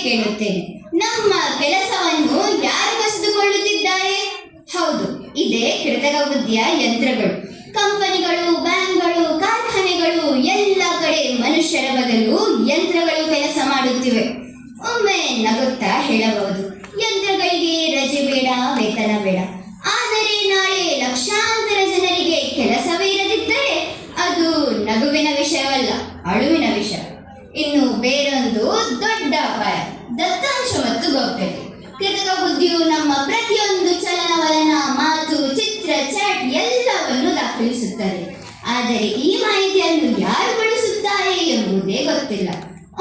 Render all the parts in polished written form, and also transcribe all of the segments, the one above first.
ಕೇಳುತ್ತೇನೆ, ನಮ್ಮ ಕೆಲಸವನ್ನು ಯಾರು ಕಸಿದುಕೊಳ್ಳುತ್ತಿದ್ದಾರೆ? ಹೌದು, ಇದೇ ಕೃತಕ ಬುದ್ಧಿಯ ಯಂತ್ರಗಳು. ಕಂಪನಿಗಳು, ಬ್ಯಾಂಕ್ಗಳು, ಕಾರ್ಖಾನೆಗಳು ಎಲ್ಲ ಕಡೆ ಮನುಷ್ಯರ ಬದಲು ಯಂತ್ರಗಳು ಕೆಲಸ ಮಾಡುತ್ತಿವೆ. ಒಮ್ಮೆ ನಗುತ್ತಾ ಹೇಳಬಹುದು, ಯಂತ್ರಗಳಿಗೆ ರಜೆ ಬೇಡ, ವೇತನ ಬೇಡ. ಆದರೆ ನಾಳೆ ಲಕ್ಷಾಂತರ ಜನರಿಗೆ ಕೆಲಸವೇ ಇರದಿದ್ದರೆ ಅದು ನಗುವಿನ ವಿಷಯವಲ್ಲ, ಅಳುವಿನ ವಿಷಯ. ಇನ್ನು ಬೇರೊಂದು ದೊಡ್ಡ ಅಪಾಯ, ದತ್ತಾಂಶ ಮತ್ತು ಗೌಪ್ಯತೆ. ಕೃತಕ ಬುದ್ಧಿಯು ನಮ್ಮ ಪ್ರತಿಯೊಂದು ಚಲನವಲನ, ಮಾತು, ಚಿತ್ರ, ಚಾಟ್ ಎಲ್ಲವನ್ನು ದಾಖಲಿಸುತ್ತದೆ. ಆದರೆ ಈ ಮಾಹಿತಿಯನ್ನು ಯಾರು ಬಳಸುತ್ತಾರೆ ಎಂಬುದೇ ಗೊತ್ತಿಲ್ಲ.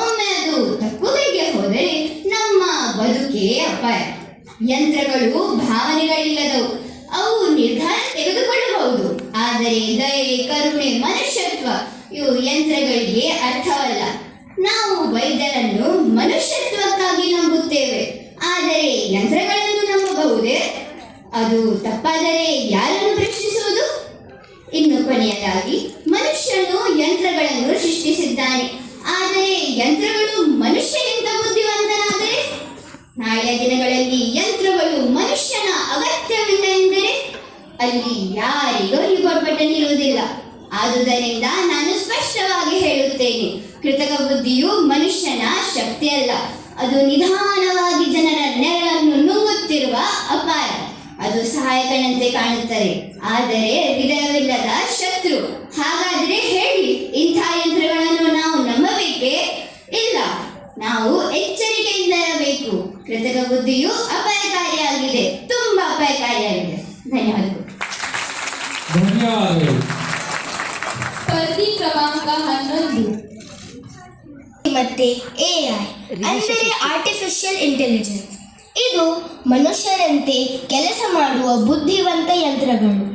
ಒಮ್ಮೆ ಅದು ತಪ್ಪುಗಳಿಗೆ ಹೋದರೆ ನಮ್ಮ ಬದುಕೇ ಅಪಾಯ. ಯಂತ್ರಗಳು ಭಾವನೆಗಳಿಲ್ಲದವು, ಅವು ನಿರ್ಧಾರ ತೆಗೆದುಕೊಳ್ಳಬಹುದು. ಆದರೆ ದಯೆ, ಕರುಣೆ, ಮನುಷ್ಯತ್ವ ಇವು ಯಂತ್ರಗಳಿಗೆ ಅರ್ಥವಲ್ಲ. ನಾವು ವೈದ್ಯರನ್ನು ಮನುಷ್ಯತ್ವಕ್ಕಾಗಿ ನಂಬುತ್ತೇವೆ, ಆದರೆ ಯಂತ್ರಗಳನ್ನು ನಂಬಬಹುದೇ? ಅದು ತಪ್ಪಾದರೆ ಯಾರನ್ನು ಪ್ರಶ್ನಿಸುವುದು? ಇನ್ನು ಕೊನೆಯದಾಗಿ, ಮನುಷ್ಯನು ಯಂತ್ರಗಳನ್ನು ಸೃಷ್ಟಿಸಿದ್ದಾನೆ, ಆದರೆ ಯಂತ್ರಗಳು ಮನುಷ್ಯನಿಂದ ಬುದ್ಧಿವಂತನಾದರೆ? ನಾಳೆಯ ದಿನಗಳಲ್ಲಿ ಯಂತ್ರಗಳು ಮನುಷ್ಯನ ಅಗತ್ಯವಿಲ್ಲ ಎಂದರೆ ಅಲ್ಲಿ ಯಾರಿಗೂ ರಿಪೋರ್ಟ್ ಬಟನ್ ಇರುವುದಿಲ್ಲ. ಆದುದರಿಂದ ನಾನು ಸ್ಪಷ್ಟವಾಗಿ ಹೇಳುತ್ತೇನೆ, ಕೃತಕ ಬುದ್ಧಿಯು ಮನುಷ್ಯನ ಶಕ್ತಿಯಲ್ಲ, ಅದು ನಿಧಾನವಾಗಿ ಜನರ ನೆರಳನ್ನು ನುಂಗುತ್ತಿರುವ ಅಪಾಯ. ಅದು ಸಹಾಯಕನಂತೆ ಕಾಣುತ್ತದೆ, ಆದರೆ ಹೃದಯವಿಲ್ಲದ ಶತ್ರು. ಹಾಗಾದರೆ ಹೇಳಿ, ಇಂಥ ಯಂತ್ರಗಳನ್ನು ನಾವು ನಂಬಬೇಕೇ? ಇಲ್ಲ, ನಾವು ಎಚ್ಚರಿಕೆಯಿಂದ ಇರಬೇಕು. ಕೃತಕ ಬುದ್ಧಿಯು ಅಪಾಯಕಾರಿಯಾಗಿದೆ, ತುಂಬಾ ಅಪಾಯಕಾರಿಯಾಗಿದೆ. ಧನ್ಯವಾದಗಳು. ಸ್ಪರ್ಧಿ ಕ್ರಮಾಂಕ 11. ಮತ್ತೆ AI ಅಂದರೆ ಆರ್ಟಿಫಿಷಿಯಲ್ ಇಂಟೆಲಿಜೆನ್ಸ್. ಇದು ಮನುಷ್ಯರಂತೆ ಕೆಲಸ ಮಾಡುವ ಬುದ್ಧಿವಂತ ಯಂತ್ರಗಳು.